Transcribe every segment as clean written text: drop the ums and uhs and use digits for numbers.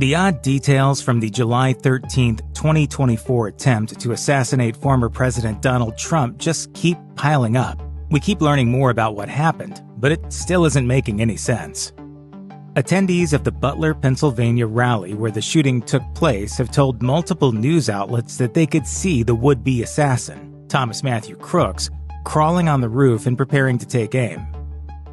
The odd details from the July 13, 2024 attempt to assassinate former President Donald Trump just keep piling up. We keep learning more about what happened, but it still isn't making any sense. Attendees of the Butler, Pennsylvania rally where the shooting took place have told multiple news outlets that they could see the would-be assassin, Thomas Matthew Crooks, crawling on the roof and preparing to take aim.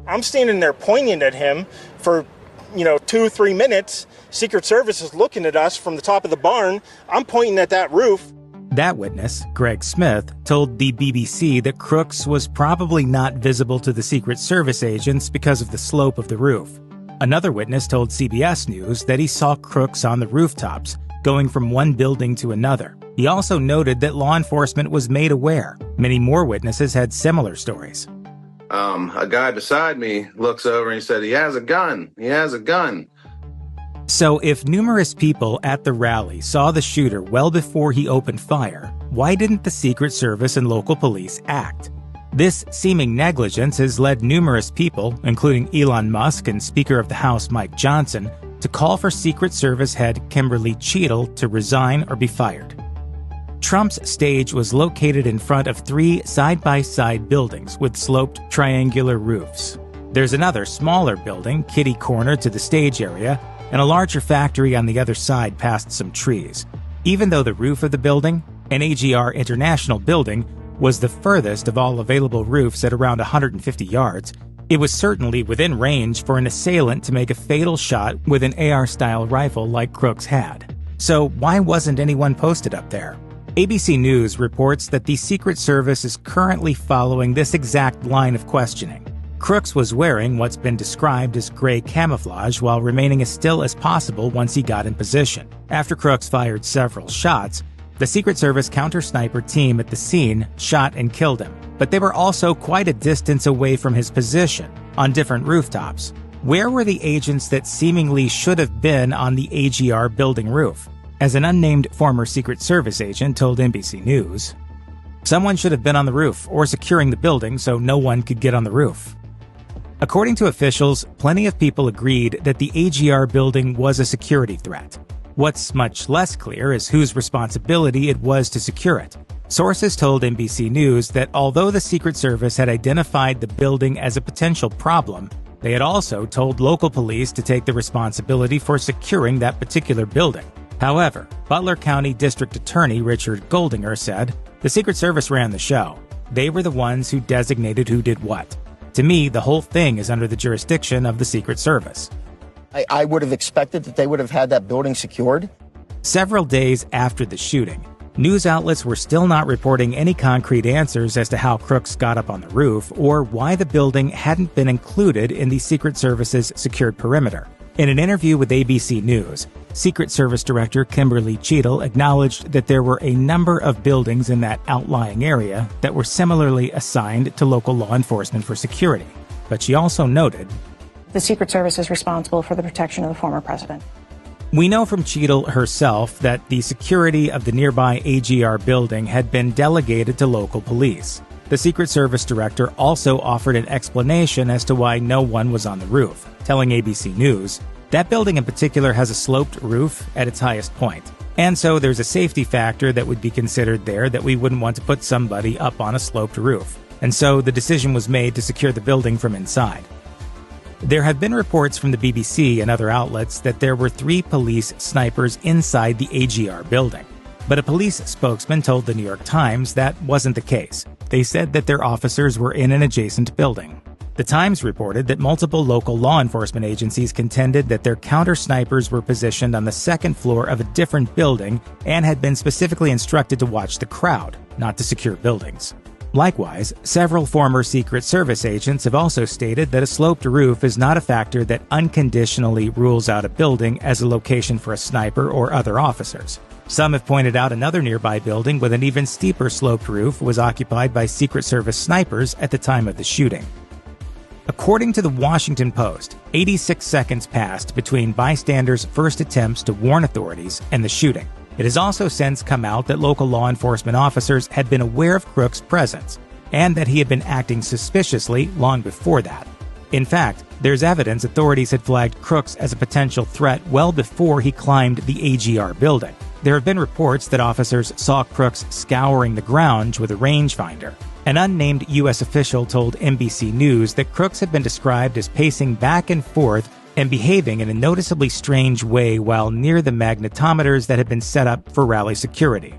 I'm standing there pointing at him for 2-3 minutes. Secret Service is looking at us from the top of the barn. I'm pointing at that roof. That witness, Greg Smith, told the BBC that Crooks was probably not visible to the Secret Service agents because of the slope of the roof. Another witness told CBS News that he saw Crooks on the rooftops, going from one building to another. He also noted that law enforcement was made aware. Many more witnesses had similar stories. A guy beside me looks over and he said, "He has a gun. He has a gun." So if numerous people at the rally saw the shooter well before he opened fire, why didn't the Secret Service and local police act? This seeming negligence has led numerous people, including Elon Musk and Speaker of the House Mike Johnson, to call for Secret Service head Kimberly Cheadle to resign or be fired. Trump's stage was located in front of 3 side-by-side buildings with sloped triangular roofs. There's another smaller building, kitty corner to the stage area, and a larger factory on the other side past some trees. Even though the roof of the building, an AGR International building, was the furthest of all available roofs at around 150 yards, it was certainly within range for an assailant to make a fatal shot with an AR-style rifle like Crooks had. So why wasn't anyone posted up there? ABC News reports that the Secret Service is currently following this exact line of questioning. Crooks was wearing what's been described as gray camouflage while remaining as still as possible once he got in position. After Crooks fired several shots, the Secret Service counter-sniper team at the scene shot and killed him. But they were also quite a distance away from his position, on different rooftops. Where were the agents that seemingly should have been on the AGR building roof? As an unnamed former Secret Service agent told NBC News, "Someone should have been on the roof or securing the building so no one could get on the roof." According to officials, plenty of people agreed that the AGR building was a security threat. What's much less clear is whose responsibility it was to secure it. Sources told NBC News that although the Secret Service had identified the building as a potential problem, they had also told local police to take the responsibility for securing that particular building. However, Butler County District Attorney Richard Goldinger said, "The Secret Service ran the show. They were the ones who designated who did what. To me, the whole thing is under the jurisdiction of the Secret Service." I would have expected that they would have had that building secured. Several days after the shooting, news outlets were still not reporting any concrete answers as to how Crooks got up on the roof or why the building hadn't been included in the Secret Service's secured perimeter. In an interview with ABC News, Secret Service Director Kimberly Cheadle acknowledged that there were a number of buildings in that outlying area that were similarly assigned to local law enforcement for security. But she also noted, "The Secret Service is responsible for the protection of the former president." We know from Cheadle herself that the security of the nearby AGR building had been delegated to local police. The Secret Service director also offered an explanation as to why no one was on the roof, telling ABC News, "That building in particular has a sloped roof at its highest point, and so there's a safety factor that would be considered there that we wouldn't want to put somebody up on a sloped roof. And so the decision was made to secure the building from inside." There have been reports from the BBC and other outlets that there were 3 police snipers inside the AGR building. But a police spokesman told the New York Times that wasn't the case. They said that their officers were in an adjacent building. The Times reported that multiple local law enforcement agencies contended that their counter-snipers were positioned on the second floor of a different building and had been specifically instructed to watch the crowd, not to secure buildings. Likewise, several former Secret Service agents have also stated that a sloped roof is not a factor that unconditionally rules out a building as a location for a sniper or other officers. Some have pointed out another nearby building with an even steeper sloped roof was occupied by Secret Service snipers at the time of the shooting. According to the Washington Post, 86 seconds passed between bystanders' first attempts to warn authorities and the shooting. It has also since come out that local law enforcement officers had been aware of Crooks' presence, and that he had been acting suspiciously long before that. In fact, there's evidence authorities had flagged Crooks as a potential threat well before he climbed the AGR building. There have been reports that officers saw Crooks scouring the ground with a rangefinder. An unnamed U.S. official told NBC News that Crooks had been described as pacing back and forth and behaving in a noticeably strange way while near the magnetometers that had been set up for rally security.